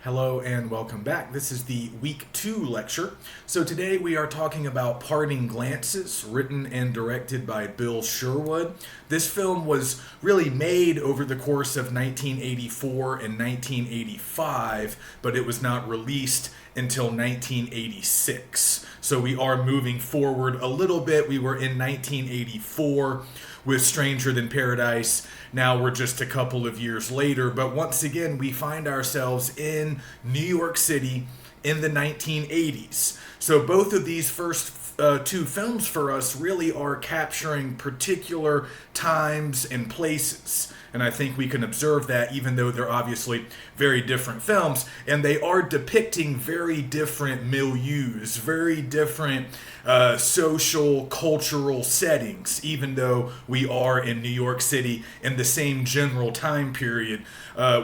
Hello and welcome back. This is the week 2 lecture. So today we are talking about Parting Glances, written and directed by Bill Sherwood. This film was really made over the course of 1984 and 1985, but it was not released until 1986. So we are moving forward a little bit. We were in 1984 with Stranger Than Paradise. Now we're just a couple of years later, but once again we find ourselves in New York City in the 1980s. So both of these first two films for us really are capturing particular times and places. And I think we can observe that even though they're obviously very different films, and they are depicting very different milieus, very different social, cultural settings, even though we are in New York City in the same general time period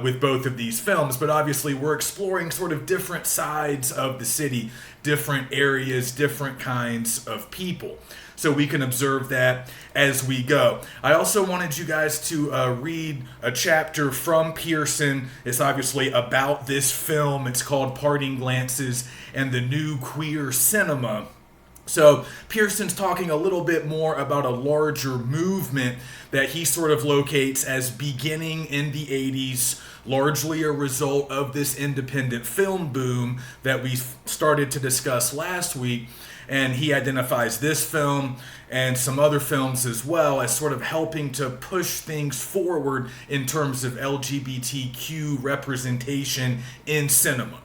with both of these films. But obviously we're exploring sort of different sides of the city, different areas, different kinds of people. So we can observe that as we go. I also wanted you guys to read a chapter from Pearson. It's obviously about this film. It's called Parting Glances and the New Queer Cinema. So Pearson's talking a little bit more about a larger movement that he sort of locates as beginning in the 80s, largely a result of this independent film boom that we started to discuss last week. And he identifies this film and some other films as well as sort of helping to push things forward in terms of LGBTQ representation in cinema.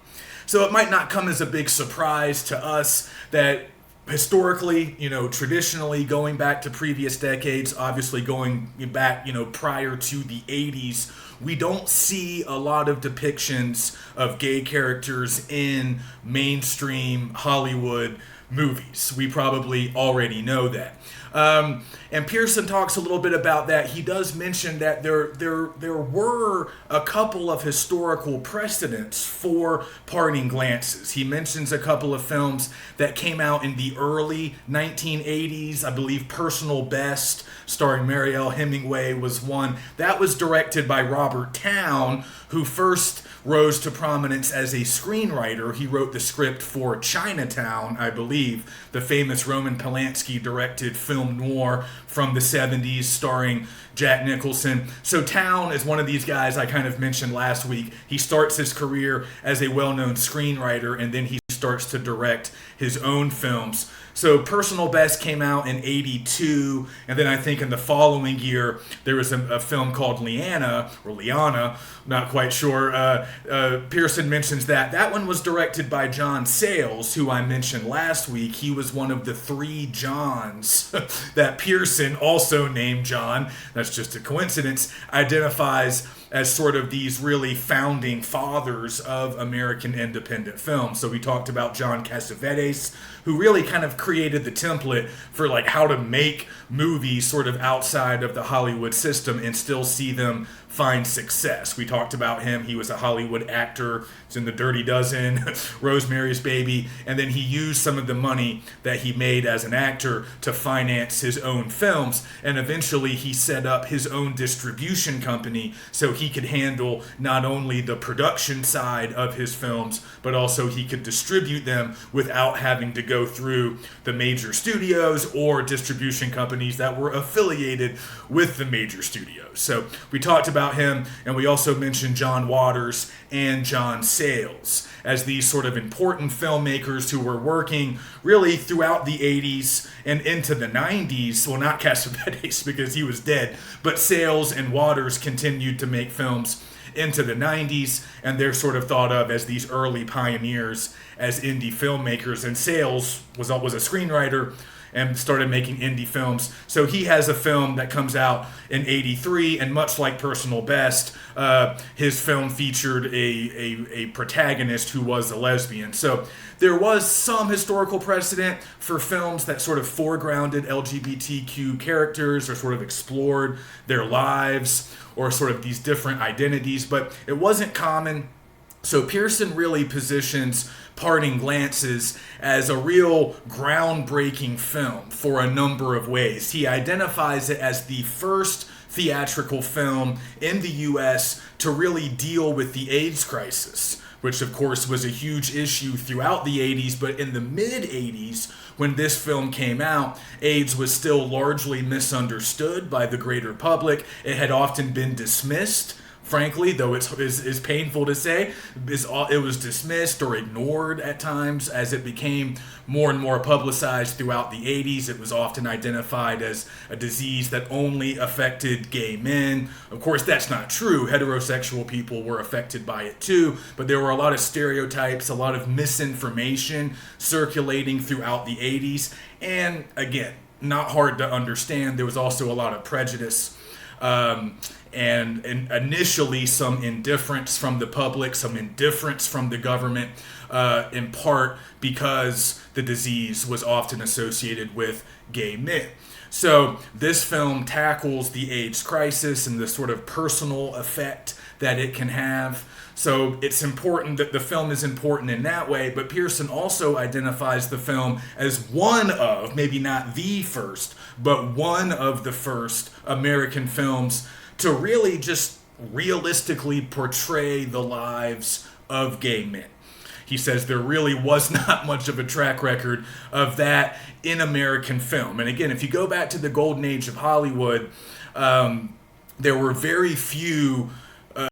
So it might not come as a big surprise to us that historically, traditionally going back to previous decades, obviously going back, prior to the 80s, we don't see a lot of depictions of gay characters in mainstream Hollywood movies. We probably already know that. And Pearson talks a little bit about that. He does mention that there were a couple of historical precedents for Parting Glances. He mentions a couple of films that came out in the early 1980s. I believe Personal Best, starring Marielle Hemingway, was one. That was directed by Robert Towne, who first rose to prominence as a screenwriter. He wrote the script for Chinatown, I believe, the famous Roman Polanski directed film noir from the 70s starring Jack Nicholson. So Towne is one of these guys I kind of mentioned last week. He starts his career as a well-known screenwriter, and then he starts to direct his own films. So Personal Best came out in 82, and then I think in the following year there was a film called Liana, not quite sure. Pearson mentions that. That one was directed by John Sayles, who I mentioned last week. He was one of the three Johns that Pearson, also named John, that's just a coincidence, identifies as sort of these really founding fathers of American independent film. So we talked about John Cassavetes, who really kind of created the template for like how to make movies sort of outside of the Hollywood system and still see them find success. We talked about him. He was a Hollywood actor. He's in The Dirty Dozen, Rosemary's Baby, and then he used some of the money that he made as an actor to finance his own films, and eventually he set up his own distribution company so he could handle not only the production side of his films, but also he could distribute them without having to go through the major studios or distribution companies that were affiliated with the major studios. So we talked about him, and we also mentioned John Waters and John Sayles as these sort of important filmmakers who were working really throughout the 80s and into the 90s. Well, not Cassavetes because he was dead, but Sayles and Waters continued to make films into the 90s, and they're sort of thought of as these early pioneers as indie filmmakers. And Sayles was a screenwriter and started making indie films. So he has a film that comes out in 83, and much like Personal Best, his film featured a protagonist who was a lesbian. So there was some historical precedent for films that sort of foregrounded LGBTQ characters or sort of explored their lives or sort of these different identities, but it wasn't common. So Pearson really positions Parting Glances as a real groundbreaking film for a number of ways. He identifies it as the first theatrical film in the U.S. to really deal with the AIDS crisis. which of course was a huge issue throughout the 80s. But in the mid 80s, when this film came out, AIDS was still largely misunderstood by the greater public. It had often been dismissed. Frankly, though it's painful to say, it was dismissed or ignored at times as it became more and more publicized throughout the 80s. It was often identified as a disease that only affected gay men. Of course, that's not true. Heterosexual people were affected by it too, but there were a lot of stereotypes, a lot of misinformation circulating throughout the 80s. And again, not hard to understand, there was also a lot of prejudice. And initially some indifference from the public, some indifference from the government, in part because the disease was often associated with gay men. So this film tackles the AIDS crisis and the sort of personal effect that it can have. So it's important that the film is important in that way, but Pearson also identifies the film as one of, maybe not the first, but one of the first American films to really just realistically portray the lives of gay men. He says there really was not much of a track record of that in American film. And again, if you go back to the golden age of Hollywood, there were very few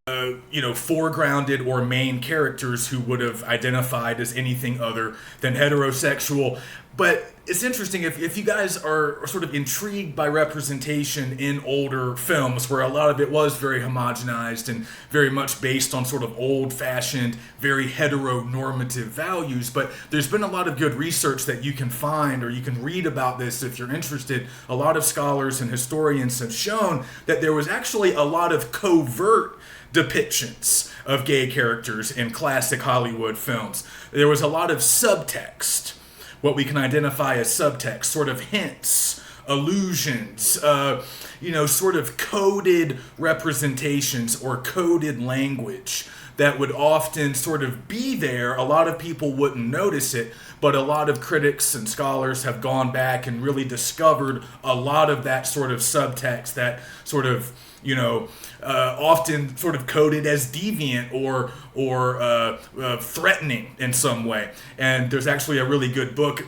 foregrounded or main characters who would have identified as anything other than heterosexual. But it's interesting, if you guys are sort of intrigued by representation in older films where a lot of it was very homogenized and very much based on sort of old-fashioned, very heteronormative values, but there's been a lot of good research that you can find, or you can read about this if you're interested. A lot of scholars and historians have shown that there was actually a lot of covert depictions of gay characters in classic Hollywood films. There was a lot of subtext, what we can identify as subtext, sort of hints, allusions, sort of coded representations or coded language that would often sort of be there. A lot of people wouldn't notice it, but a lot of critics and scholars have gone back and really discovered a lot of that sort of subtext, that sort of, often sort of coded as deviant or threatening in some way. And there's actually a really good book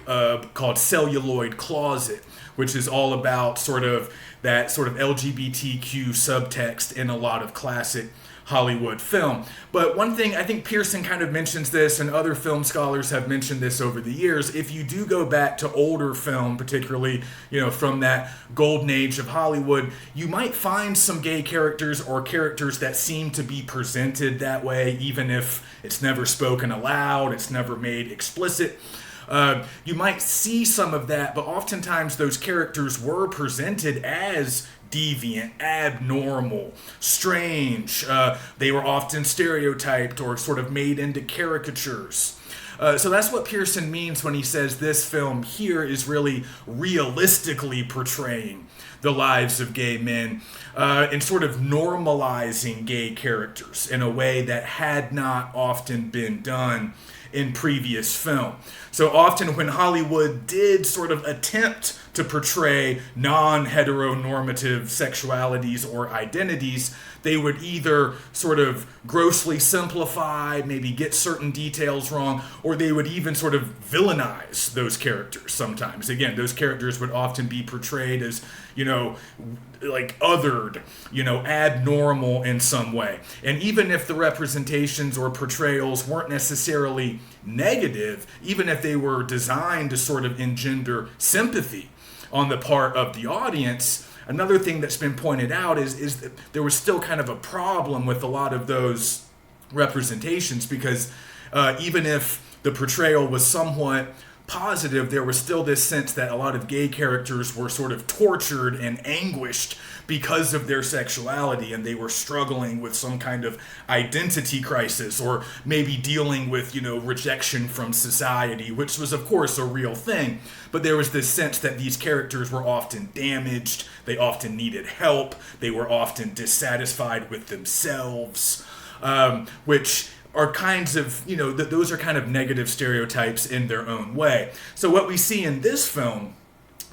called Celluloid Closet, which is all about sort of that sort of LGBTQ subtext in a lot of classic Hollywood film. But one thing, I think Pearson kind of mentions this, and other film scholars have mentioned this over the years. If you do go back to older film, particularly, from that golden age of Hollywood, you might find some gay characters or characters that seem to be presented that way, even if it's never spoken aloud, it's never made explicit. You might see some of that, but oftentimes those characters were presented as deviant, abnormal, strange. They were often stereotyped or sort of made into caricatures. So that's what Pearson means when he says this film here is really realistically portraying the lives of gay men and sort of normalizing gay characters in a way that had not often been done in previous film. So often when Hollywood did sort of attempt to portray non-heteronormative sexualities or identities, they would either sort of grossly simplify, maybe get certain details wrong, or they would even sort of villainize those characters sometimes. Again, those characters would often be portrayed as, like othered, abnormal in some way. And even if the representations or portrayals weren't necessarily negative, even if they were designed to sort of engender sympathy on the part of the audience, another thing that's been pointed out is that there was still kind of a problem with a lot of those representations, because even if the portrayal was somewhat positive, there was still this sense that a lot of gay characters were sort of tortured and anguished because of their sexuality, and they were struggling with some kind of identity crisis, or maybe dealing with, rejection from society, which was of course a real thing. But there was this sense that these characters were often damaged, they often needed help, they were often dissatisfied with themselves, which are kinds of, those are kind of negative stereotypes in their own way. So what we see in this film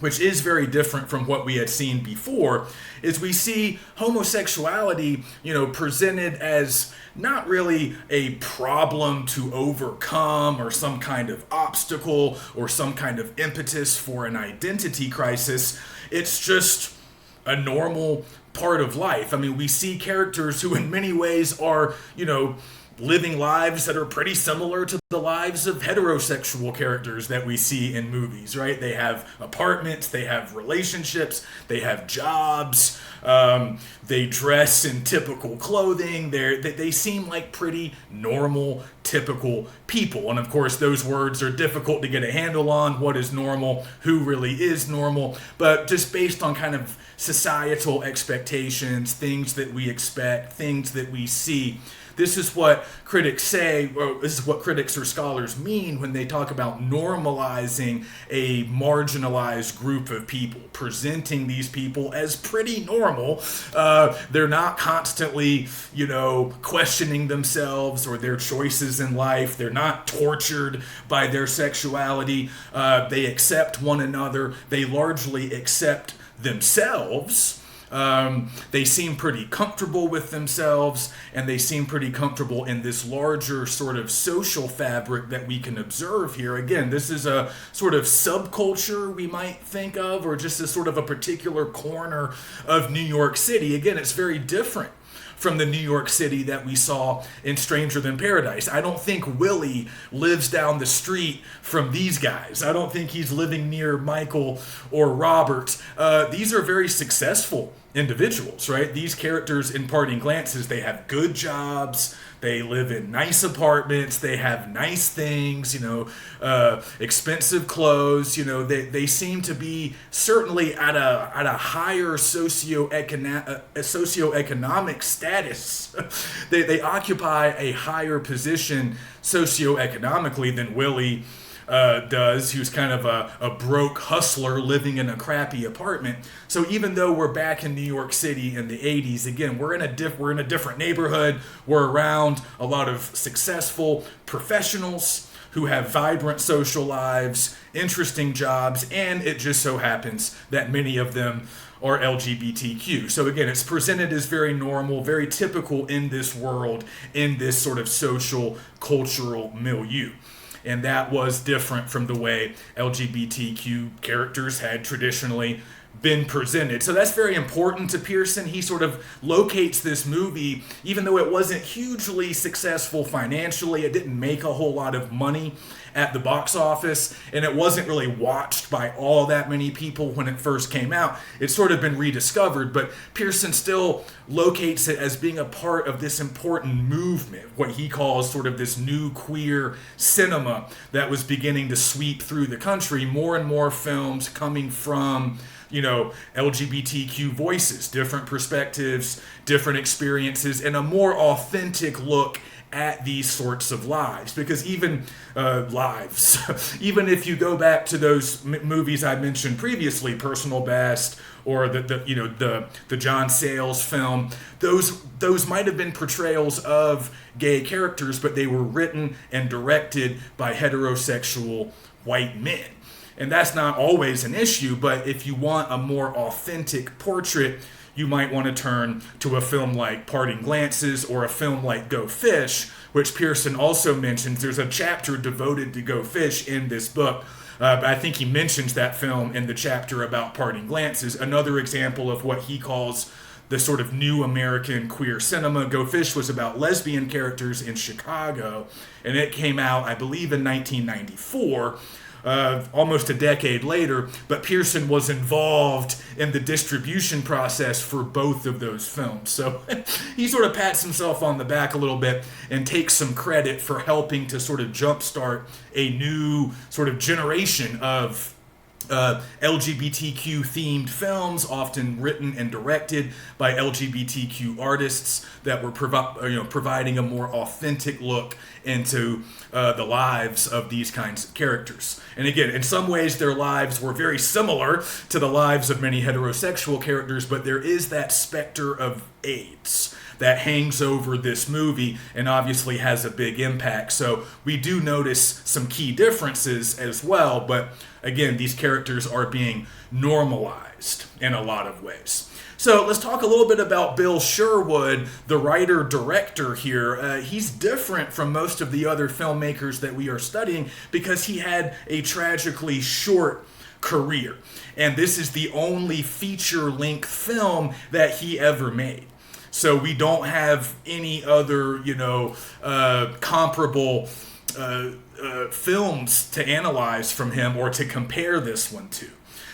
which is very different from what we had seen before, is we see homosexuality, presented as not really a problem to overcome or some kind of obstacle or some kind of impetus for an identity crisis. It's just a normal part of life. I mean, we see characters who in many ways are, living lives that are pretty similar to the lives of heterosexual characters that we see in movies, right? They have apartments, they have relationships, they have jobs, they dress in typical clothing. They seem like pretty normal, typical people. And of course, those words are difficult to get a handle on. What is normal? Who really is normal? But just based on kind of societal expectations, things that we expect, things that we see, this is what critics say, or this is what critics or scholars mean when they talk about normalizing a marginalized group of people, presenting these people as pretty normal. They're not constantly, questioning themselves or their choices in life. They're not tortured by their sexuality. They accept one another. They largely accept themselves. They seem pretty comfortable with themselves, and they seem pretty comfortable in this larger sort of social fabric that we can observe here. Again, this is a sort of subculture we might think of, or just a sort of a particular corner of New York City. Again, it's very different from the New York City that we saw in Stranger Than Paradise. I don't think Willie lives down the street from these guys. I don't think he's living near Michael or Robert. These are very successful individuals, right? These characters in Parting Glances, they have good jobs, they live in nice apartments, they have nice things, expensive clothes, they seem to be certainly at a higher socioeconomic status. They occupy a higher position socioeconomically than Willie does, who's kind of a broke hustler living in a crappy apartment. So even though we're back in New York City in the 80s, again, we're in a different neighborhood. We're around a lot of successful professionals who have vibrant social lives, interesting jobs, and it just so happens that many of them are LGBTQ. So again, it's presented as very normal, very typical in this world, in this sort of social, cultural milieu. And that was different from the way LGBTQ characters had traditionally been presented. So that's very important to Pearson. He sort of locates this movie, even though it wasn't hugely successful financially, it didn't make a whole lot of money at the box office, and it wasn't really watched by all that many people when it first came out. It's sort of been rediscovered, but Pearson still locates it as being a part of this important movement, what he calls sort of this new queer cinema that was beginning to sweep through the country. More and more films coming from LGBTQ voices, different perspectives, different experiences, and a more authentic look at these sorts of lives. Because even even if you go back to those movies I mentioned previously, Personal Best or the John Sayles film, those might have been portrayals of gay characters, but they were written and directed by heterosexual white men. And that's not always an issue, but if you want a more authentic portrait, you might want to turn to a film like Parting Glances or a film like Go Fish, which Pearson also mentions. There's a chapter devoted to Go Fish in this book. But I think he mentions that film in the chapter about Parting Glances. Another example of what he calls the sort of new American queer cinema. Go Fish was about lesbian characters in Chicago, and it came out, I believe, in 1994. Almost a decade later, but Pearson was involved in the distribution process for both of those films. So he sort of pats himself on the back a little bit and takes some credit for helping to sort of jumpstart a new sort of generation of LGBTQ themed films, often written and directed by LGBTQ artists that were providing a more authentic look into the lives of these kinds of characters. And again, in some ways their lives were very similar to the lives of many heterosexual characters, but there is that specter of AIDS that hangs over this movie and obviously has a big impact. So we do notice some key differences as well, but again, these characters are being normalized in a lot of ways. So let's talk a little bit about Bill Sherwood, the writer-director here. He's different from most of the other filmmakers that we are studying because he had a tragically short career. And this is the only feature-length film that he ever made. So we don't have any other, comparable films to analyze from him or to compare this one to.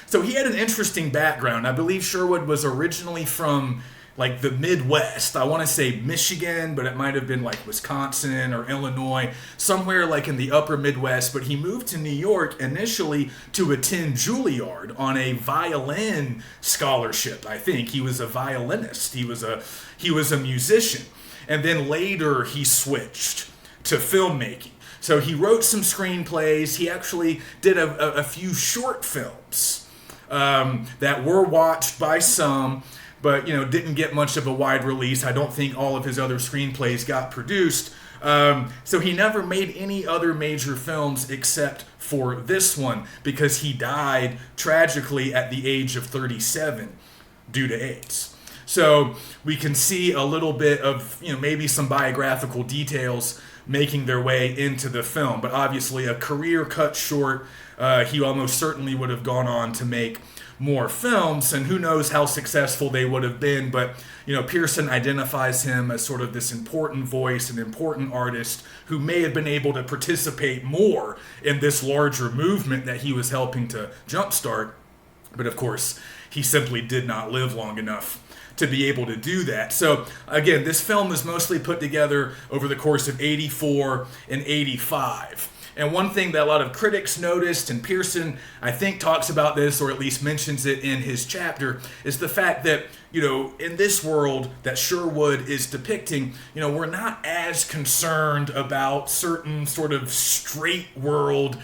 So he had an interesting background. I believe Sherwood was originally from like the Midwest. I want to say Michigan, but it might have been like Wisconsin or Illinois, somewhere like in the upper Midwest. But he moved to New York initially to attend Juilliard on a violin scholarship. I think he was a violinist. He was a musician. And then later he switched to filmmaking. So he wrote some screenplays. He actually did a few short films that were watched by some, but didn't get much of a wide release. I don't think all of his other screenplays got produced. So he never made any other major films except for this one because he died tragically at the age of 37 due to AIDS. So we can see a little bit of maybe some biographical details making their way into the film, but obviously a career cut short. He almost certainly would have gone on to make more films, and who knows how successful they would have been, but Pearson identifies him as sort of this important voice, an important artist who may have been able to participate more in this larger movement that he was helping to jumpstart, but of course he simply did not live long enough to be able to do that. So again, this film was mostly put together over the course of 84 and 85. And one thing that a lot of critics noticed, and Pearson, I think, talks about this, or at least mentions it in his chapter, is the fact that, in this world that Sherwood is depicting, we're not as concerned about certain sort of straight world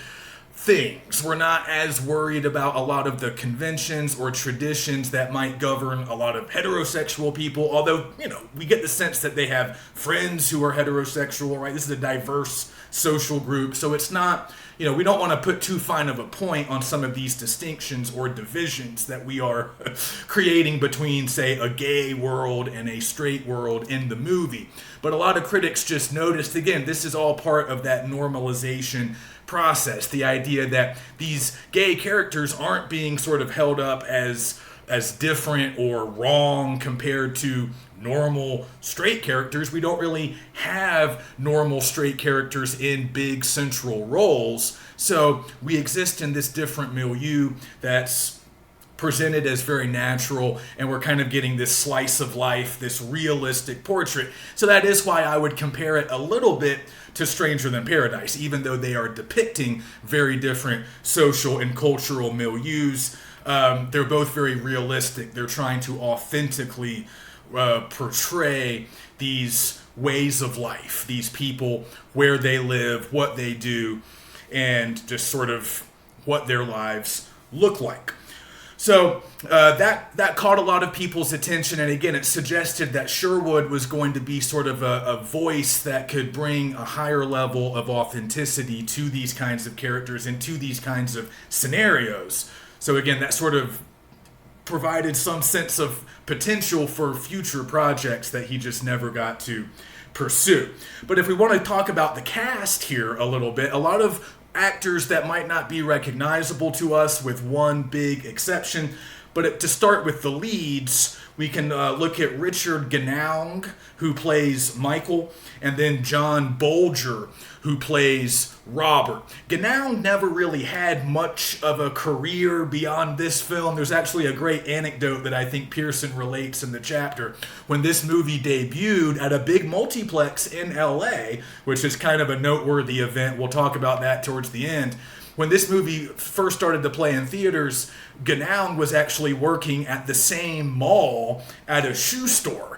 things. We're not as worried about a lot of the conventions or traditions that might govern a lot of heterosexual people, although, we get the sense that they have friends who are heterosexual, right? This is a diverse social group, so it's not, we don't want to put too fine of a point on some of these distinctions or divisions that we are creating between, say, a gay world and a straight world in the movie. But a lot of critics just noticed, again, this is all part of that normalization process, the idea that these gay characters aren't being sort of held up as different or wrong compared to normal straight characters. We don't really have normal straight characters in big central roles, so we exist in this different milieu that's presented as very natural, and we're kind of getting this slice of life, this realistic portrait. So that is why I would compare it a little bit to Stranger Than Paradise, even though they are depicting very different social and cultural milieus. They're both very realistic. They're trying to authentically portray these ways of life, these people, where they live, what they do, and just sort of what their lives look like. So that caught a lot of people's attention, and again, it suggested that Sherwood was going to be sort of a voice that could bring a higher level of authenticity to these kinds of characters and to these kinds of scenarios. So again, that sort of provided some sense of potential for future projects that he just never got to pursue. But if we want to talk about the cast here a little bit, a lot of actors that might not be recognizable to us, with one big exception. But to start with the leads, we can look at Richard Gnaung, who plays Michael, and then John Bolger, who plays Robert. Gnaung never really had much of a career beyond this film. There's actually a great anecdote that I think Pearson relates in the chapter. When this movie debuted at a big multiplex in LA, which is kind of a noteworthy event, we'll talk about that towards the end. When this movie first started to play in theaters, Gnaung was actually working at the same mall at a shoe store,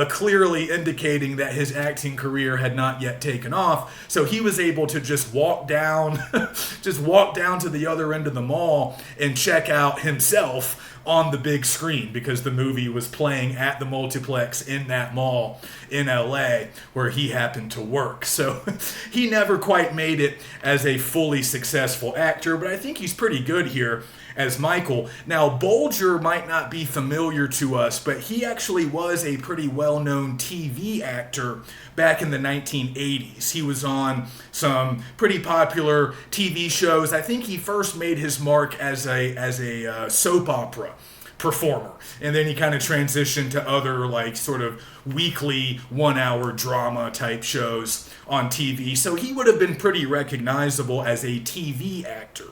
clearly indicating that his acting career had not yet taken off. So he was able to just walk down to the other end of the mall and check out himself on the big screen because the movie was playing at the multiplex in that mall in LA where he happened to work. So he never quite made it as a fully successful actor, but I think he's pretty good here as Michael. Now, Bolger might not be familiar to us, but he actually was a pretty well-known TV actor back in the 1980s. He was on some pretty popular TV shows. I think he first made his mark as a soap opera performer, and then he kind of transitioned to other like sort of weekly 1 hour drama type shows on TV. So he would have been pretty recognizable as a TV actor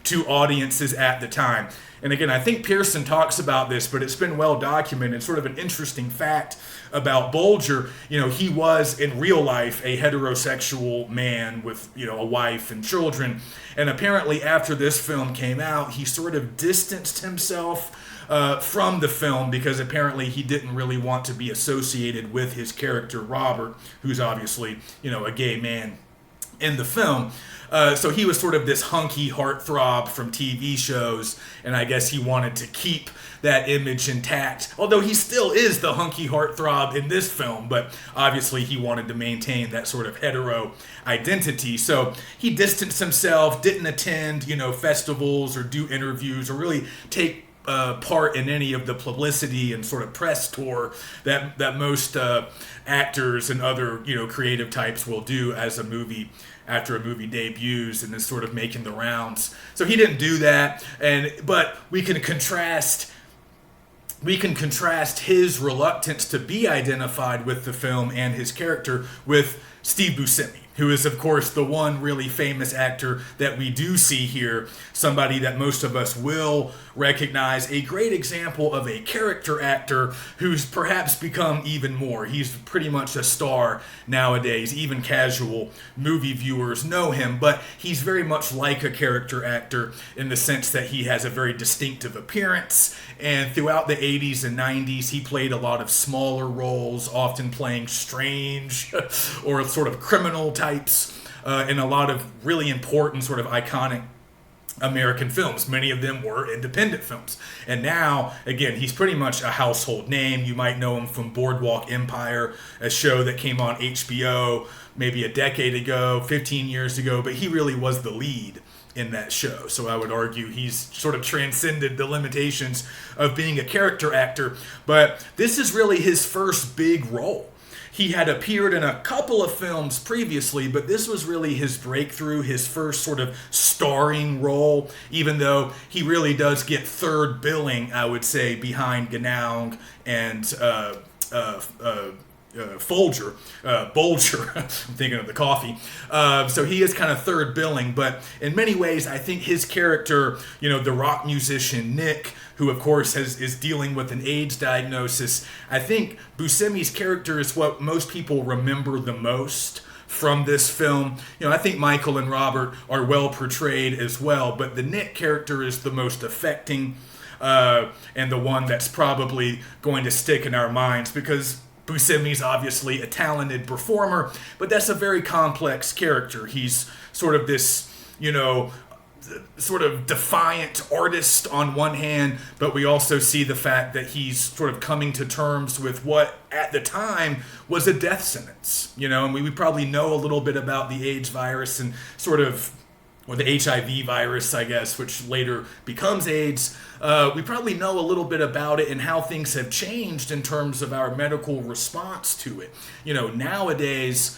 to audiences at the time. And again, I think Pearson talks about this, but it's been well documented. Sort of an interesting fact about Bolger, he was in real life a heterosexual man with, a wife and children. And apparently after this film came out, he sort of distanced himself from the film because apparently he didn't really want to be associated with his character Robert, who's obviously, a gay man in the film. So he was sort of this hunky heartthrob from TV shows, and I guess he wanted to keep that image intact, although he still is the hunky heartthrob in this film, but obviously he wanted to maintain that sort of hetero identity. So he distanced himself, didn't attend, festivals or do interviews or really take part in any of the publicity and sort of press tour that most actors and other creative types will do as a movie after a movie debuts and is sort of making the rounds. So he didn't do that, but we can contrast his reluctance to be identified with the film and his character with Steve Buscemi, who is, of course, the one really famous actor that we do see here, somebody that most of us will recognize, a great example of a character actor who's perhaps become even more. He's pretty much a star nowadays. Even casual movie viewers know him, but he's very much like a character actor in the sense that he has a very distinctive appearance, and throughout the 80s and 90s, he played a lot of smaller roles, often playing strange or sort of criminal types in a lot of really important sort of iconic American films. Many of them were independent films. And now, again, he's pretty much a household name. You might know him from Boardwalk Empire, a show that came on HBO maybe a decade ago, 15 years ago, but he really was the lead in that show. So I would argue he's sort of transcended the limitations of being a character actor. But this is really his first big role. He had appeared in a couple of films previously, but this was really his breakthrough, his first sort of starring role, even though he really does get third billing, I would say, behind Gnaung and Bolger. I'm thinking of the coffee. So he is kind of third billing, but in many ways, I think his character, the rock musician Nick, who of course is dealing with an AIDS diagnosis, I think Buscemi's character is what most people remember the most from this film. I think Michael and Robert are well portrayed as well, but the Nick character is the most affecting and the one that's probably going to stick in our minds because Buscemi's obviously a talented performer, but that's a very complex character. He's sort of this, sort of defiant artist on one hand, but we also see the fact that he's sort of coming to terms with what at the time was a death sentence, and we probably know a little bit about the AIDS virus and or the HIV virus, I guess, which later becomes AIDS. We probably know a little bit about it and how things have changed in terms of our medical response to it. Nowadays,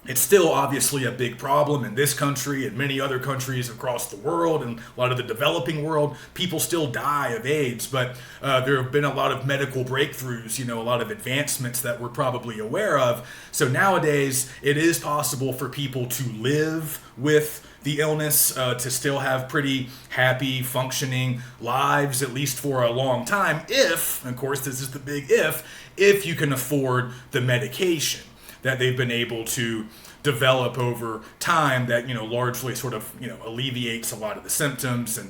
it's still obviously a big problem in this country and many other countries across the world and a lot of the developing world. People still die of AIDS, but there have been a lot of medical breakthroughs, a lot of advancements that we're probably aware of. So nowadays, it is possible for people to live with the illness, to still have pretty happy, functioning lives, at least for a long time, if, of course, this is the big if you can afford the medication that they've been able to develop over time that, largely sort of, alleviates a lot of the symptoms and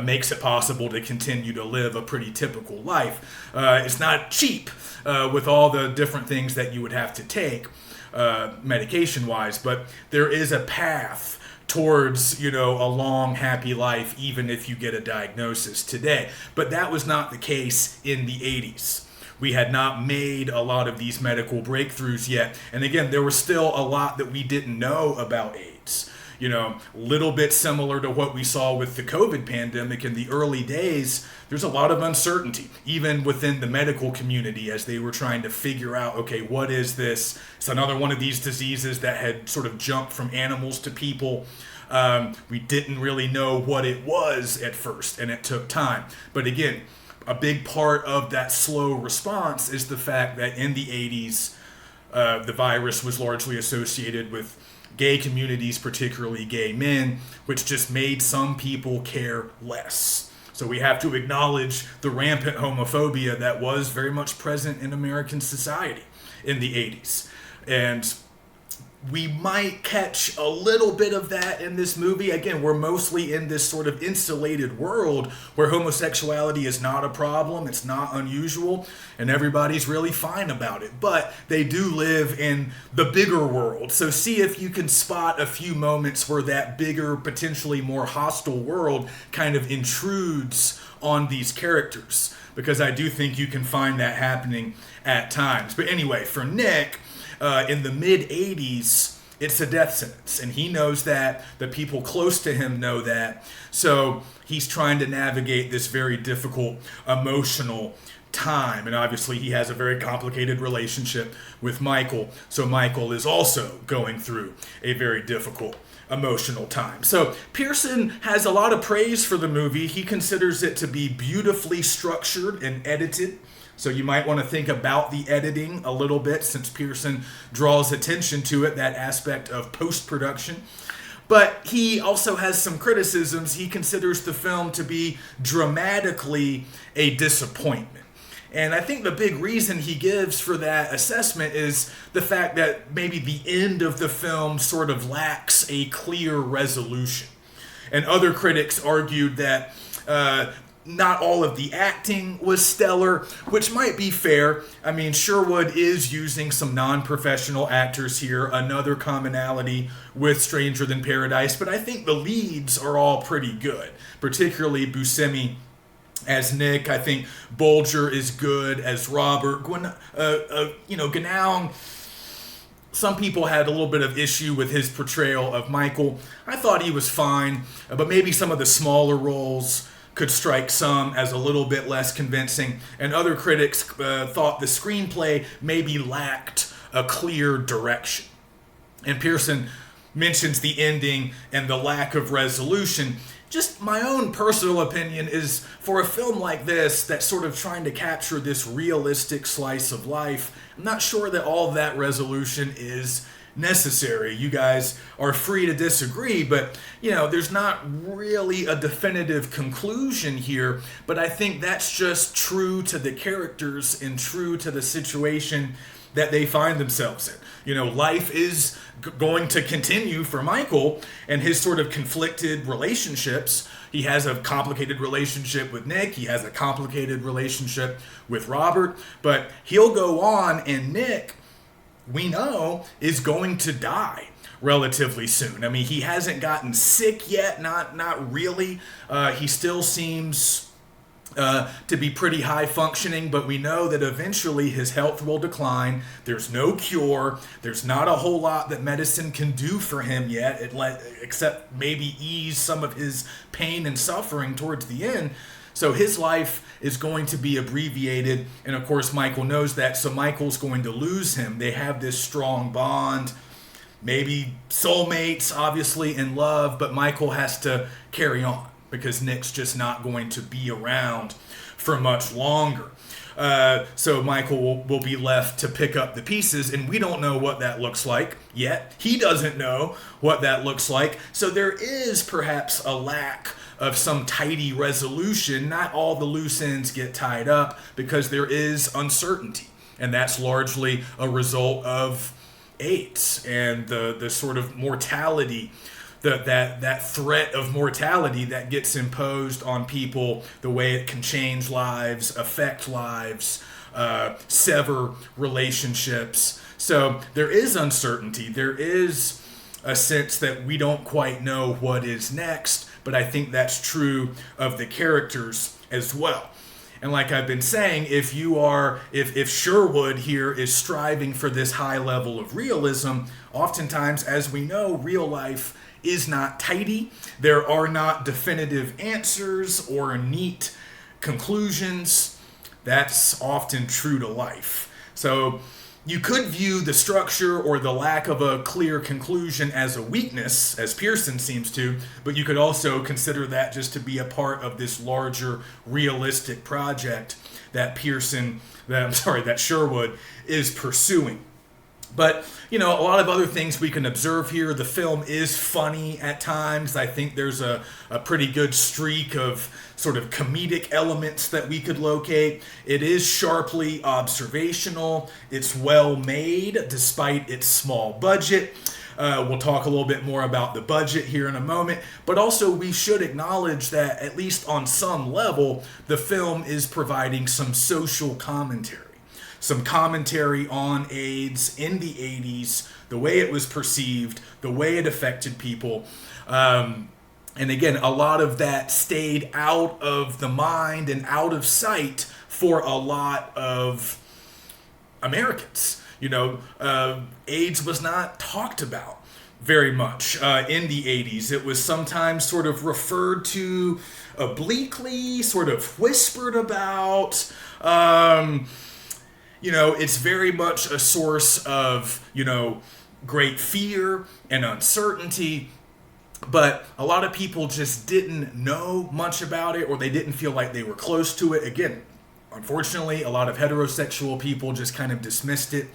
makes it possible to continue to live a pretty typical life. It's not cheap with all the different things that you would have to take. medication-wise, but there is a path towards, a long, happy life, even if you get a diagnosis today. But that was not the case in the 80s. We had not made a lot of these medical breakthroughs yet. And again, there was still a lot that we didn't know about AIDS. Little bit similar to what we saw with the COVID pandemic in the early days. There's a lot of uncertainty, even within the medical community, as they were trying to figure out, okay, what is this? It's another one of these diseases that had sort of jumped from animals to people. We didn't really know what it was at first, and it took time. But again, a big part of that slow response is the fact that in the 80s, the virus was largely associated with gay communities, particularly gay men, which just made some people care less. So we have to acknowledge the rampant homophobia that was very much present in American society in the 80s. And we might catch a little bit of that in this movie. Again, we're mostly in this sort of insulated world where homosexuality is not a problem, it's not unusual, and everybody's really fine about it. But they do live in the bigger world. So see if you can spot a few moments where that bigger, potentially more hostile world kind of intrudes on these characters, because I do think you can find that happening at times. But anyway, for Nick, in the mid-80s, it's a death sentence, and he knows that. The people close to him know that. So he's trying to navigate this very difficult emotional time, and obviously he has a very complicated relationship with Michael. So Michael is also going through a very difficult emotional time. So Pearson has a lot of praise for the movie. He considers it to be beautifully structured and edited. So you might want to think about the editing a little bit, since Pearson draws attention to it, that aspect of post-production. But he also has some criticisms. He considers the film to be dramatically a disappointment. And I think the big reason he gives for that assessment is the fact that maybe the end of the film sort of lacks a clear resolution. And other critics argued that not all of the acting was stellar, which might be fair. I mean, Sherwood is using some non-professional actors here, another commonality with Stranger Than Paradise, but I think the leads are all pretty good, particularly Buscemi as Nick. I think Bolger is good as Robert. Ganaung, some people had a little bit of issue with his portrayal of Michael. I thought he was fine, but maybe some of the smaller roles could strike some as a little bit less convincing, and other critics thought the screenplay maybe lacked a clear direction. And Pearson mentions the ending and the lack of resolution. Just my own personal opinion is, for a film like this that's sort of trying to capture this realistic slice of life, I'm not sure that all of that resolution is necessary. You guys are free to disagree, but there's not really a definitive conclusion here. But I think that's just true to the characters and true to the situation that they find themselves in. Life is going to continue for Michael and his sort of conflicted relationships. He has a complicated relationship with Nick. He has a complicated relationship with Robert. But he'll go on, and Nick, we know, is going to die relatively soon. I mean, he hasn't gotten sick yet, not really. He still seems to be pretty high functioning, but we know that eventually his health will decline. There's no cure. There's not a whole lot that medicine can do for him yet, except maybe ease some of his pain and suffering towards the end. So his life is going to be abbreviated, and of course Michael knows that, so Michael's going to lose him. They have this strong bond, maybe soulmates, obviously, in love, but Michael has to carry on because Nick's just not going to be around for much longer. So Michael will be left to pick up the pieces, and we don't know what that looks like yet. He doesn't know what that looks like. So there is perhaps a lack of some tidy resolution. Not all the loose ends get tied up because there is uncertainty, and that's largely a result of AIDS and the sort of mortality, that threat of mortality that gets imposed on people, the way it can change lives, affect lives, sever relationships. So there is uncertainty. There is a sense that we don't quite know what is next, but I think that's true of the characters as well. And like I've been saying, if Sherwood here is striving for this high level of realism, oftentimes, as we know, real life is not tidy. There are not definitive answers or neat conclusions. That's often true to life. So you could view the structure or the lack of a clear conclusion as a weakness, as Pearson seems to, but you could also consider that just to be a part of this larger realistic project that that Sherwood is pursuing. But, a lot of other things we can observe here. The film is funny at times. I think there's a pretty good streak of sort of comedic elements that we could locate. It is sharply observational. It's well made despite its small budget. We'll talk a little bit more about the budget here in a moment. But also we should acknowledge that at least on some level, the film is providing some social commentary. Some commentary on AIDS in the 80s, the way it was perceived, the way it affected people. And again, a lot of that stayed out of the mind and out of sight for a lot of Americans. AIDS was not talked about very much in the 80s. It was sometimes sort of referred to obliquely, sort of whispered about. It's very much a source of, great fear and uncertainty. But a lot of people just didn't know much about it, or they didn't feel like they were close to it. Again, unfortunately, a lot of heterosexual people just kind of dismissed it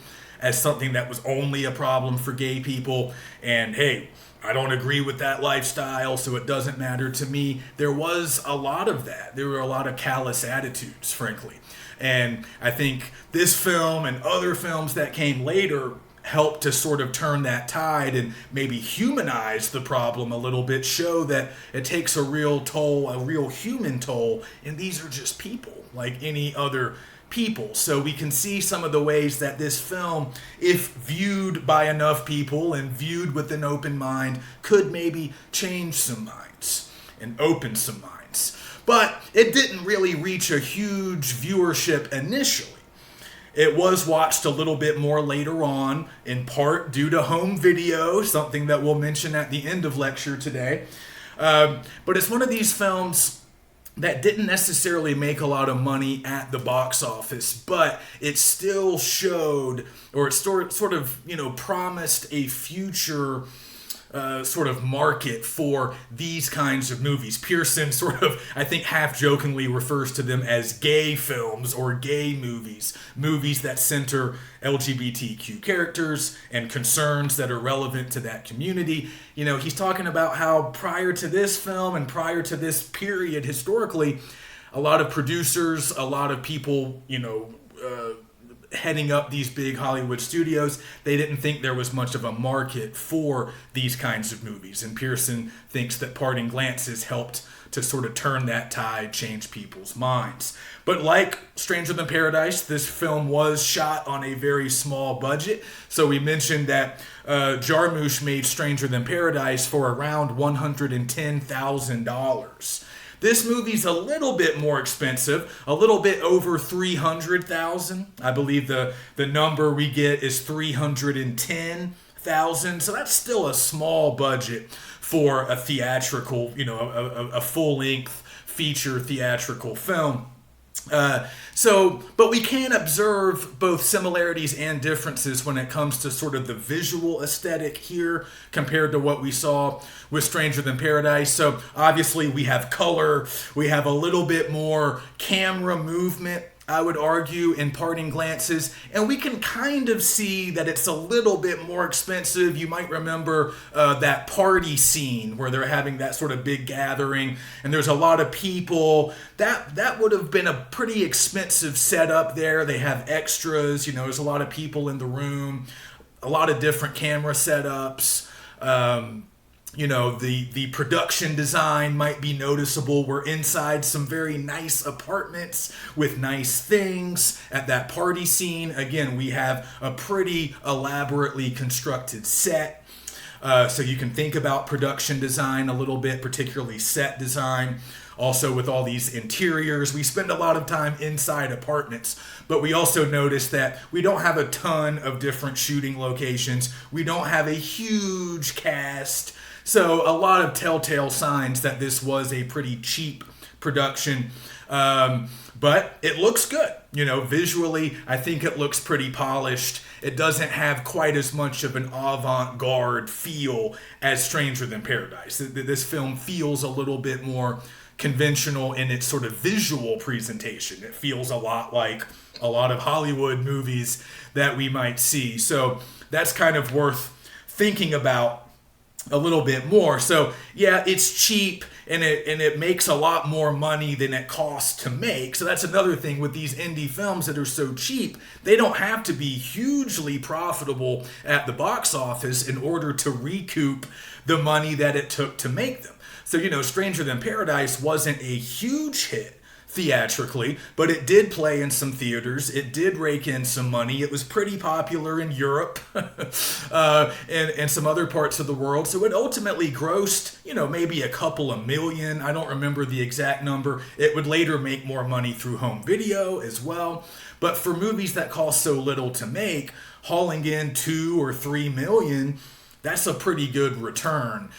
as something that was only a problem for gay people. And hey, I don't agree with that lifestyle, so it doesn't matter to me. There was a lot of that. There were a lot of callous attitudes, frankly. And I think this film and other films that came later helped to sort of turn that tide and maybe humanize the problem a little bit, show that it takes a real toll, a real human toll, and these are just people like any other people. So we can see some of the ways that this film, if viewed by enough people and viewed with an open mind, could maybe change some minds and open some minds. But it didn't really reach a huge viewership initially. It was watched a little bit more later on, in part due to home video, something that we'll mention at the end of lecture today. But it's one of these films that didn't necessarily make a lot of money at the box office, but it still showed, or it sort of, promised a future sort of market for these kinds of movies. Pearson sort of, I think, half-jokingly refers to them as gay films or gay movies. Movies that center LGBTQ characters and concerns that are relevant to that community. He's talking about how prior to this film and prior to this period historically, a lot of producers, a lot of people, heading up these big Hollywood studios, they didn't think there was much of a market for these kinds of movies. And Pearson thinks that Parting Glances helped to sort of turn that tide, change people's minds. But like Stranger Than Paradise, this film was shot on a very small budget. So we mentioned that Jarmusch made Stranger Than Paradise for around $110,000. This movie's a little bit more expensive, a little bit over $300,000. I believe the number we get is $310,000. So that's still a small budget for a theatrical, a full-length feature theatrical film. But we can observe both similarities and differences when it comes to sort of the visual aesthetic here compared to what we saw with Stranger Than Paradise. So obviously we have color, we have a little bit more camera movement, I would argue, in Parting Glances, and we can kind of see that it's a little bit more expensive. You might remember that party scene where they're having that sort of big gathering, and there's a lot of people. That would have been a pretty expensive setup there. They have extras, there's a lot of people in the room, a lot of different camera setups. The production design might be noticeable. We're inside some very nice apartments with nice things. At that party scene, again, we have a pretty elaborately constructed set. So you can think about production design a little bit, particularly set design. Also with all these interiors, we spend a lot of time inside apartments, but we also notice that we don't have a ton of different shooting locations. We don't have a huge cast. So a lot of telltale signs that this was a pretty cheap production. But it looks good. Visually, I think it looks pretty polished. It doesn't have quite as much of an avant-garde feel as Stranger Than Paradise. This film feels a little bit more conventional in its sort of visual presentation. It feels a lot like a lot of Hollywood movies that we might see. So that's kind of worth thinking about a little bit more. So yeah, it's cheap and it makes a lot more money than it costs to make. So that's another thing with these indie films that are so cheap. They don't have to be hugely profitable at the box office in order to recoup the money that it took to make them. So, Stranger Than Paradise wasn't a huge hit theatrically, but it did play in some theaters. It did rake in some money. It was pretty popular in Europe and some other parts of the world. So it ultimately grossed, maybe a couple of million. I don't remember the exact number. It would later make more money through home video as well. But for movies that cost so little to make, hauling in 2 or 3 million, that's a pretty good return.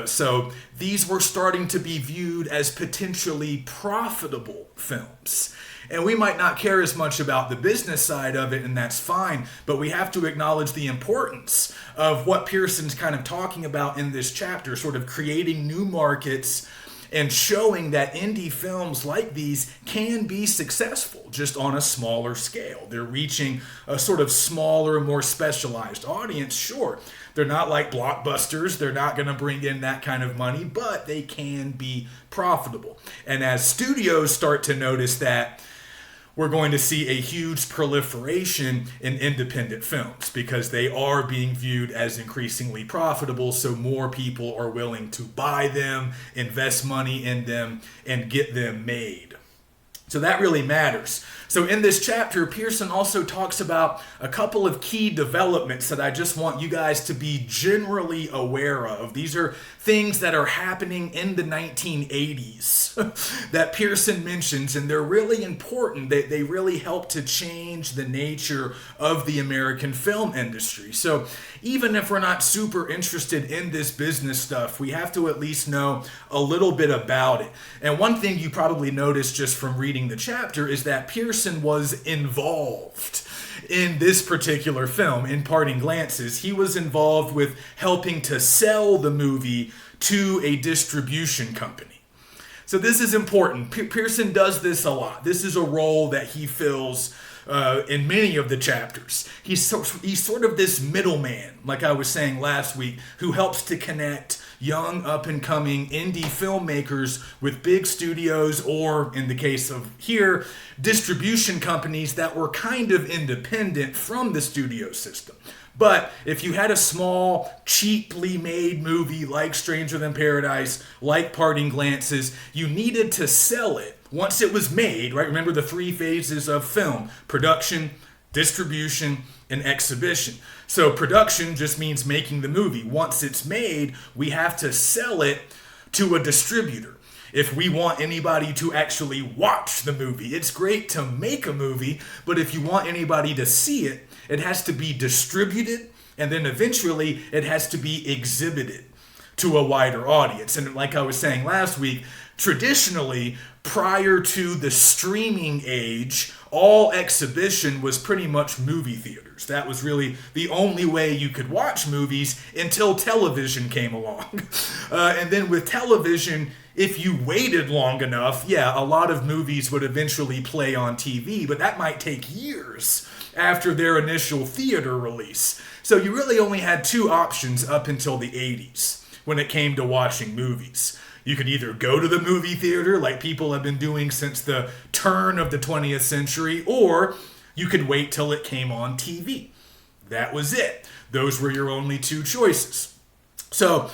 So these were starting to be viewed as potentially profitable films. And we might not care as much about the business side of it, and that's fine, but we have to acknowledge the importance of what Pearson's kind of talking about in this chapter, sort of creating new markets and showing that indie films like these can be successful just on a smaller scale. They're reaching a sort of smaller, more specialized audience. Sure, they're not like blockbusters. They're not going to bring in that kind of money, but they can be profitable. And as studios start to notice that, we're going to see a huge proliferation in independent films because they are being viewed as increasingly profitable, so more people are willing to buy them, invest money in them, and get them made. So that really matters. So in this chapter, Pearson also talks about a couple of key developments that I just want you guys to be generally aware of. These are things that are happening in the 1980s that Pearson mentions, and they're really important. They really help to change the nature of the American film industry. So even if we're not super interested in this business stuff, we have to at least know a little bit about it. And one thing you probably noticed just from reading the chapter is that Pearson was involved in this particular film, in Parting Glances. He was involved with helping to sell the movie to a distribution company. So this is important. Pearson does this a lot. This is a role that he fills in many of the chapters. He's sort of this middleman, like I was saying last week, who helps to connect young up-and-coming indie filmmakers with big studios, or in the case of here, distribution companies that were kind of independent from the studio system. But if you had a small, cheaply made movie like Stranger Than Paradise, like Parting Glances, you needed to sell it once it was made, right? Remember the 3 phases of film: production, distribution, and exhibition. So production just means making the movie. Once it's made, we have to sell it to a distributor. If we want anybody to actually watch the movie, it's great to make a movie, but if you want anybody to see it, it has to be distributed, and then eventually it has to be exhibited to a wider audience. And like I was saying last week, traditionally, prior to the streaming age, all exhibition was pretty much movie theaters. That was really the only way you could watch movies until television came along. And then with television, if you waited long enough, yeah, a lot of movies would eventually play on TV, but that might take years after their initial theater release. So you really only had 2 options up until the 80s when it came to watching movies. You could either go to the movie theater, like people have been doing since the turn of the 20th century, or you could wait till it came on TV. That was it. Those were your only 2 choices. So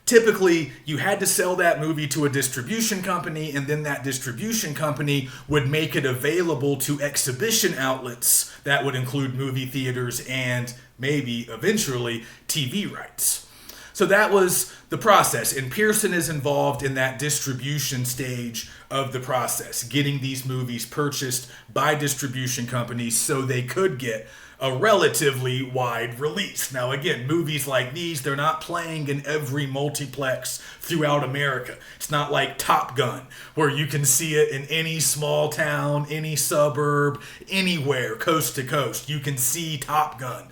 typically, you had to sell that movie to a distribution company, and then that distribution company would make it available to exhibition outlets that would include movie theaters and maybe eventually TV rights. So that was the process, and Pearson is involved in that distribution stage of the process, getting these movies purchased by distribution companies so they could get a relatively wide release. Now again, movies like these, they're not playing in every multiplex throughout America. It's not like Top Gun, where you can see it in any small town, any suburb, anywhere, coast to coast. You can see Top Gun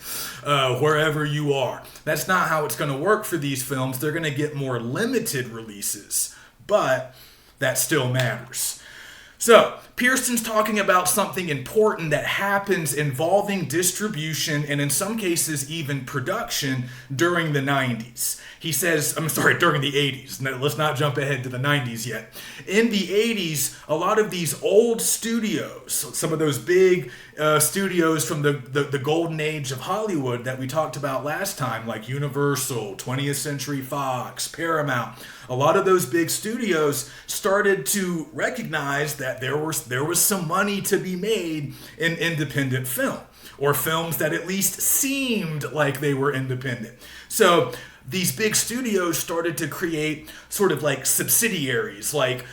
wherever you are. That's not how it's going to work for these films. They're going to get more limited releases, but that still matters. So, Pearson's talking about something important that happens involving distribution and in some cases even production during the 90s. He says, during the 80s. No, let's not jump ahead to the 90s yet. In the 80s, a lot of these old studios, some of those big studios from the golden age of Hollywood that we talked about last time, like Universal, 20th Century Fox, Paramount, a lot of those big studios started to recognize that there was some money to be made in independent film, or films that at least seemed like they were independent. So these big studios started to create sort of like subsidiaries, like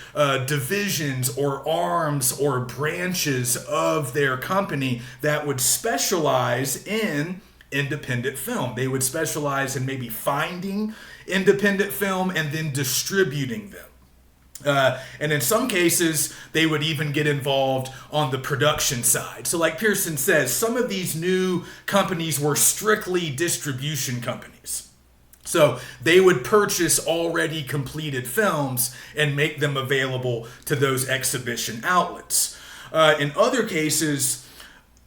divisions or arms or branches of their company that would specialize in independent film. They would specialize in maybe finding independent film and then distributing them. And in some cases, they would even get involved on the production side. So like Pearson says, some of these new companies were strictly distribution companies. So they would purchase already completed films and make them available to those exhibition outlets. In other cases,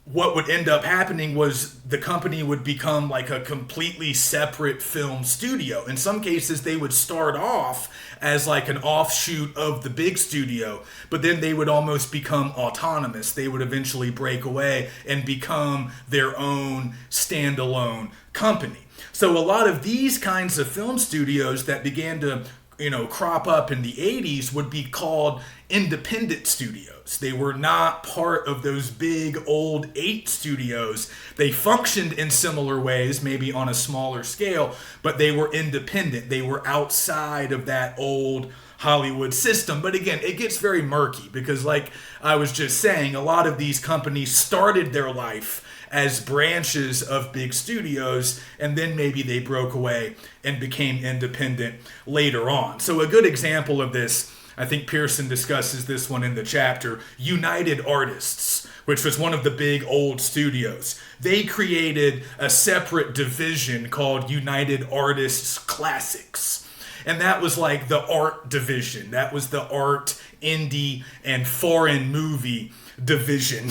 what would end up happening was the company would become like a completely separate film studio. In some cases, they would start off as like an offshoot of the big studio, but then they would almost become autonomous. They would eventually break away and become their own standalone company. So a lot of these kinds of film studios that began to crop up in the 80s would be called independent studios. They were not part of those big old 8 studios. They functioned in similar ways, maybe on a smaller scale, but they were independent. They were outside of that old Hollywood system. But again, it gets very murky because, like I was just saying, a lot of these companies started their life as branches of big studios, and then maybe they broke away and became independent later on. So a good example of this, I think Pearson discusses this one in the chapter, United Artists, which was one of the big old studios. They created a separate division called United Artists Classics. And that was like the art division. That was the art, indie, and foreign movie division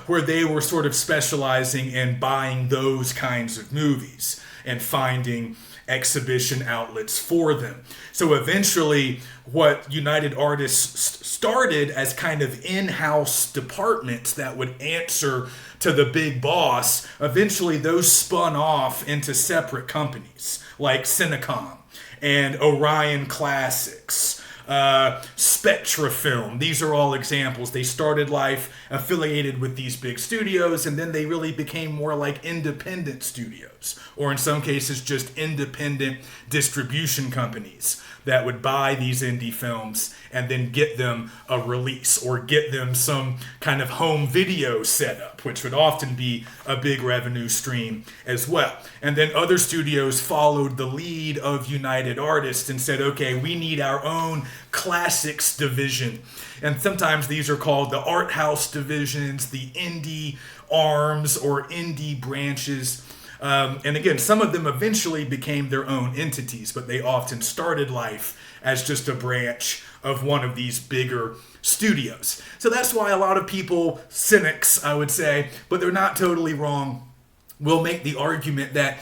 where they were sort of specializing in buying those kinds of movies and finding exhibition outlets for them. So eventually what United Artists started as kind of in-house departments that would answer to the big boss, eventually those spun off into separate companies like Cinecom and Orion Classics, Spectra Film. These are all examples. They started life affiliated with these big studios, and then they really became more like independent studios, or in some cases just independent distribution companies that would buy these indie films and then get them a release or get them some kind of home video setup, which would often be a big revenue stream as well. And then other studios followed the lead of United Artists and said, okay, we need our own classics division. And sometimes these are called the art house divisions, the indie arms or indie branches. And again, some of them eventually became their own entities, but they often started life as just a branch of one of these bigger studios. So that's why a lot of people, cynics, I would say, but they're not totally wrong, will make the argument that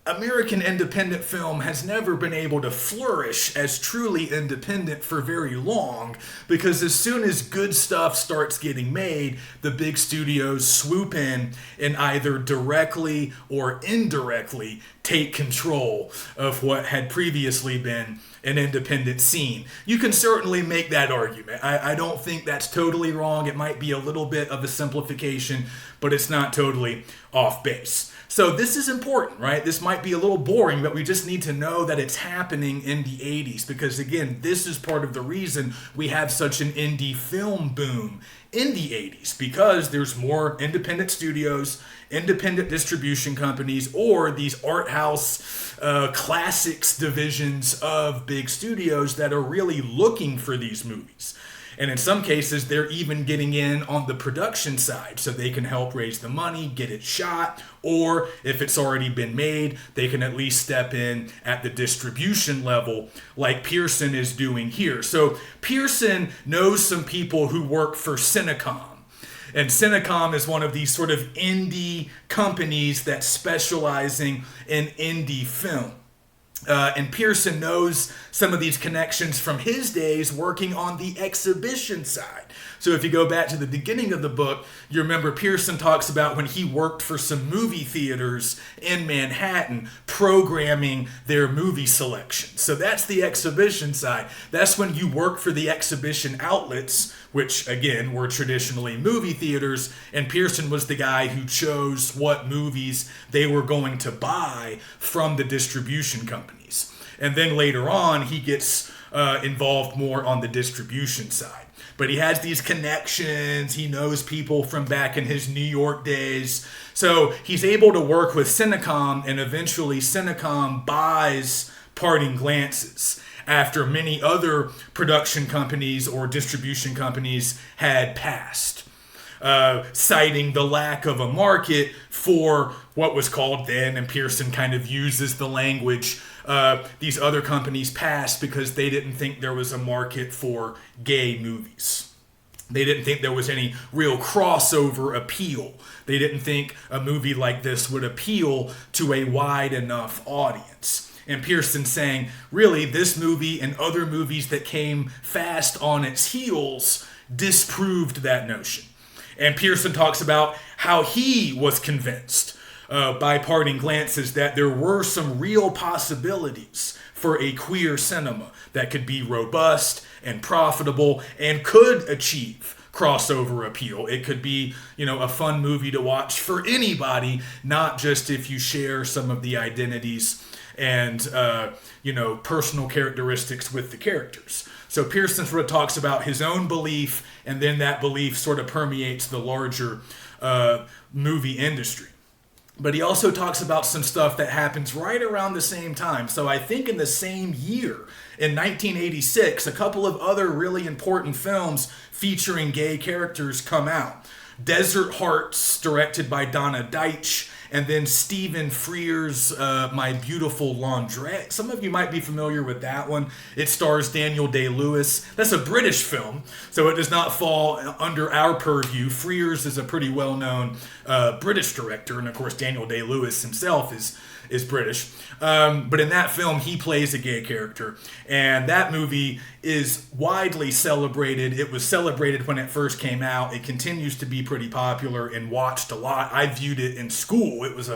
American independent film has never been able to flourish as truly independent for very long, because as soon as good stuff starts getting made, the big studios swoop in and either directly or indirectly take control of what had previously been an independent scene. You can certainly make that argument. I don't think that's totally wrong. It might be a little bit of a simplification, but it's not totally off base. So this is important, right? This might be a little boring, but we just need to know that it's happening in the 80s, because again, this is part of the reason we have such an indie film boom in the 80s, because there's more independent studios, independent distribution companies, or these art house classics divisions of big studios that are really looking for these movies. And in some cases, they're even getting in on the production side so they can help raise the money, get it shot, or if it's already been made, they can at least step in at the distribution level like Pearson is doing here. So Pearson knows some people who work for Cinecom. And Cinecom is one of these sort of indie companies that's specializing in indie film. And Pearson knows some of these connections from his days working on the exhibition side. So if you go back to the beginning of the book, you remember Pearson talks about when he worked for some movie theaters in Manhattan programming their movie selection. So that's the exhibition side. That's when you work for the exhibition outlets, which again were traditionally movie theaters, and Pearson was the guy who chose what movies they were going to buy from the distribution companies. And then later on, he gets involved more on the distribution side. But he has these connections, he knows people from back in his New York days. So he's able to work with Cinecom, and eventually Cinecom buys Parting Glances after many other production companies or distribution companies had passed, citing the lack of a market for what was called then, and Pearson kind of uses the language, these other companies passed because they didn't think there was a market for gay movies. They didn't think there was any real crossover appeal. They didn't think a movie like this would appeal to a wide enough audience. And Pearson saying, really, this movie and other movies that came fast on its heels disproved that notion. And Pearson talks about how he was convinced by Parting Glances that there were some real possibilities for a queer cinema that could be robust and profitable and could achieve crossover appeal. It could be, a fun movie to watch for anybody, not just if you share some of the identities and, personal characteristics with the characters. So Pearson sort of talks about his own belief, and then that belief sort of permeates the larger movie industry. But he also talks about some stuff that happens right around the same time. So I think in the same year, in 1986, a couple of other really important films featuring gay characters come out. Desert Hearts, directed by Donna Deitch, and then Stephen Frears' My Beautiful Laundrette. Some of you might be familiar with that one. It stars Daniel Day-Lewis. That's a British film, so it does not fall under our purview. Frears is a pretty well-known British director, and of course Daniel Day-Lewis himself is British. But in that film, he plays a gay character, and that movie is widely celebrated. It was celebrated when it first came out. It continues to be pretty popular and watched a lot. I viewed it in school. It was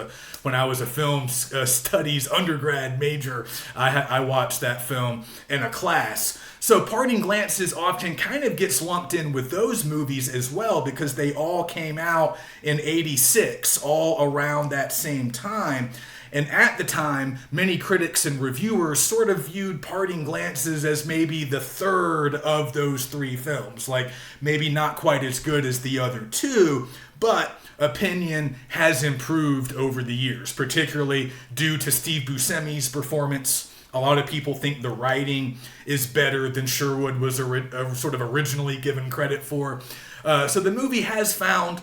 when I was a film studies undergrad major, I watched that film in a class. So Parting Glances often kind of gets lumped in with those movies as well, because they all came out in 86, all around that same time. And at the time, many critics and reviewers sort of viewed Parting Glances as maybe the third of those three films. Like, maybe not quite as good as the other two, but opinion has improved over the years, particularly due to Steve Buscemi's performance. A lot of people think the writing is better than Sherwood was sort of originally given credit for. So the movie has found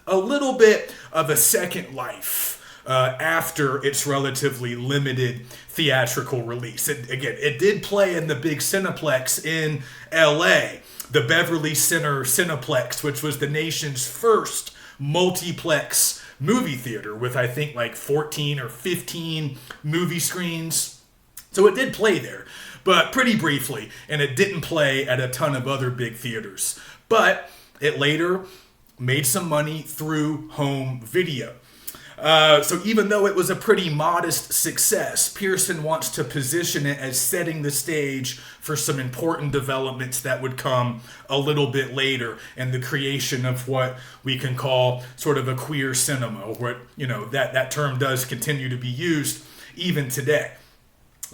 a little bit of a second life after its relatively limited theatrical release. It did play in the big Cineplex in LA, the Beverly Center Cineplex, which was the nation's first multiplex movie theater with, I think, like 14 or 15 movie screens. So it did play there, but pretty briefly, and it didn't play at a ton of other big theaters. But it later made some money through home video. So even though it was a pretty modest success, Pearson wants to position it as setting the stage for some important developments that would come a little bit later, and the creation of what we can call sort of a queer cinema, or that term does continue to be used even today.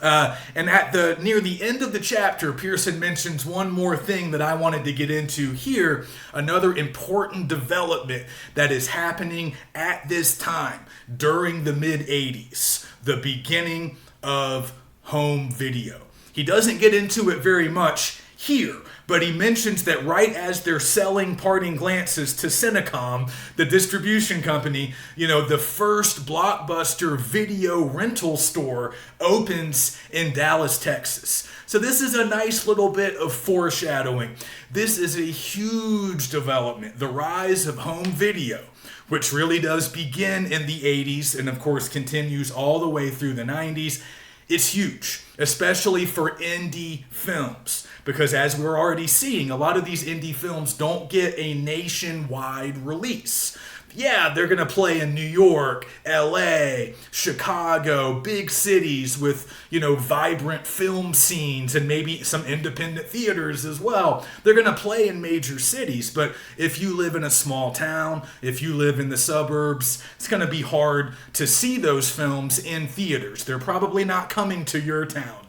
And near the end of the chapter, Pearson mentions one more thing that I wanted to get into here, another important development that is happening at this time during the mid-'80s, the beginning of home video. He doesn't get into it very much here, but he mentions that right as they're selling Parting Glances to Cinecom, the distribution company, the first blockbuster video rental store opens in Dallas, Texas. So this is a nice little bit of foreshadowing. This is a huge development, the rise of home video, which really does begin in the 80s and of course continues all the way through the 90s. It's huge, especially for indie films, because as we're already seeing, a lot of these indie films don't get a nationwide release. Yeah, they're going to play in New York, LA, Chicago, big cities with, vibrant film scenes and maybe some independent theaters as well. They're going to play in major cities, but if you live in a small town, if you live in the suburbs, it's going to be hard to see those films in theaters. They're probably not coming to your town.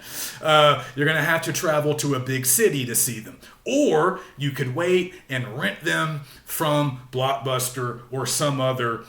You're going to have to travel to a big city to see them. Or you could wait and rent them from Blockbuster or some other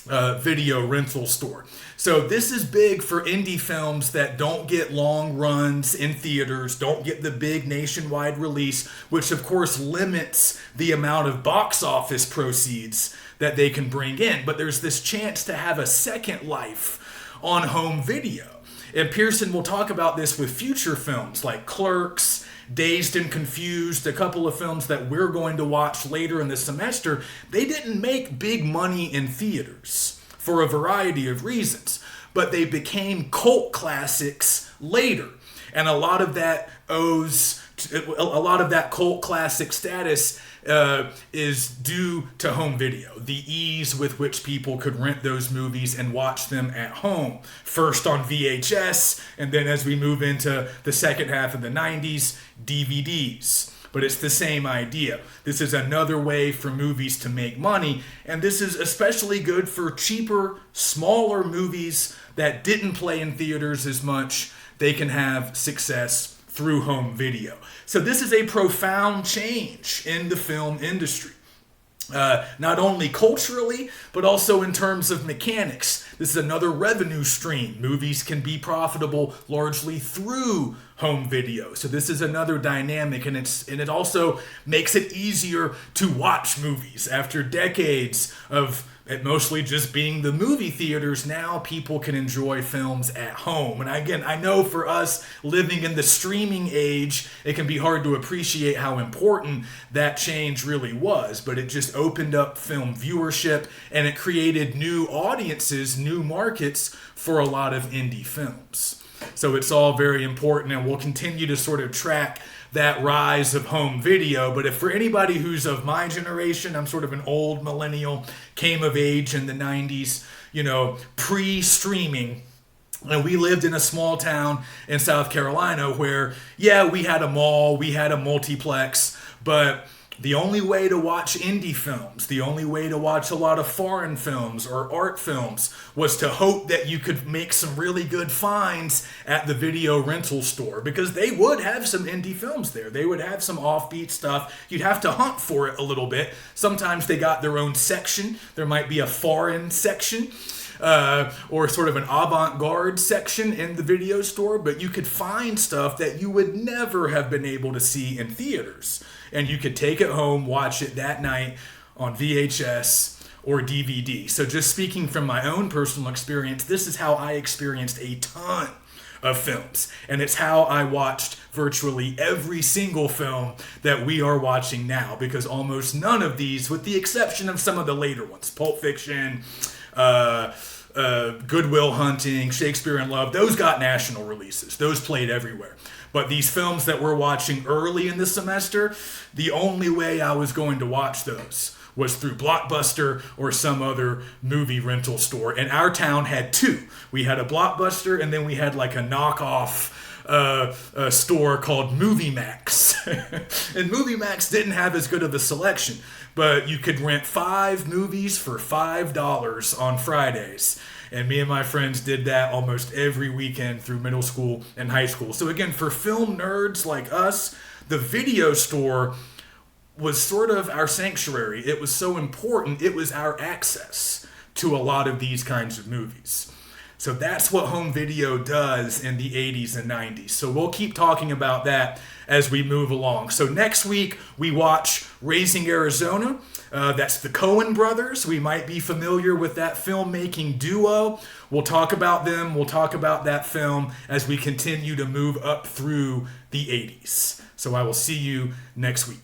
video rental store. So this is big for indie films that don't get long runs in theaters, don't get the big nationwide release, which of course limits the amount of box office proceeds that they can bring in. But there's this chance to have a second life on home video. And Pearson will talk about this with future films like Clerks, Dazed and Confused, a couple of films that we're going to watch later in the semester. They didn't make big money in theaters for a variety of reasons, but they became cult classics later. And a lot of that cult classic status is due to home video, the ease with which people could rent those movies and watch them at home. First on VHS, and then as we move into the second half of the 90s, DVDs. But it's the same idea. This is another way for movies to make money, and this is especially good for cheaper, smaller movies that didn't play in theaters as much. They can have success through home video. So this is a profound change in the film industry. Not only culturally, but also in terms of mechanics. This is another revenue stream. Movies can be profitable largely through home video. So this is another dynamic, and it also makes it easier to watch movies. After decades of it mostly just being the movie theaters, now people can enjoy films at home. And again, I know for us living in the streaming age, it can be hard to appreciate how important that change really was, but it just opened up film viewership, and it created new audiences, new markets for a lot of indie films. So it's all very important, and we'll continue to sort of track that rise of home video. But if for anybody who's of my generation, I'm sort of an old millennial, came of age in the 90s, pre-streaming, and we lived in a small town in South Carolina where, we had a mall, we had a multiplex, but the only way to watch indie films, the only way to watch a lot of foreign films or art films was to hope that you could make some really good finds at the video rental store, because they would have some indie films there. They would have some offbeat stuff. You'd have to hunt for it a little bit. Sometimes they got their own section. There might be a foreign section. Or sort of an avant-garde section in the video store, but you could find stuff that you would never have been able to see in theaters. And you could take it home, watch it that night on VHS or DVD. So just speaking from my own personal experience, this is how I experienced a ton of films. And it's how I watched virtually every single film that we are watching now, because almost none of these, with the exception of some of the later ones, Pulp Fiction, Good Will Hunting, Shakespeare in Love, those got national releases. Those played everywhere. But these films that we're watching early in the semester, the only way I was going to watch those was through Blockbuster or some other movie rental store. And our town had two. We had a Blockbuster, and then we had like a knockoff a store called Movie Max. And Movie Max didn't have as good of a selection, but you could rent 5 movies for $5 on Fridays. And me and my friends did that almost every weekend through middle school and high school. So again, for film nerds like us, the video store was sort of our sanctuary. It was so important. It was our access to a lot of these kinds of movies. So that's what home video does in the 80s and 90s. So we'll keep talking about that as we move along. So next week, we watch Raising Arizona. That's the Coen brothers. We might be familiar with that filmmaking duo. We'll talk about them. We'll talk about that film as we continue to move up through the 80s. So I will see you next week.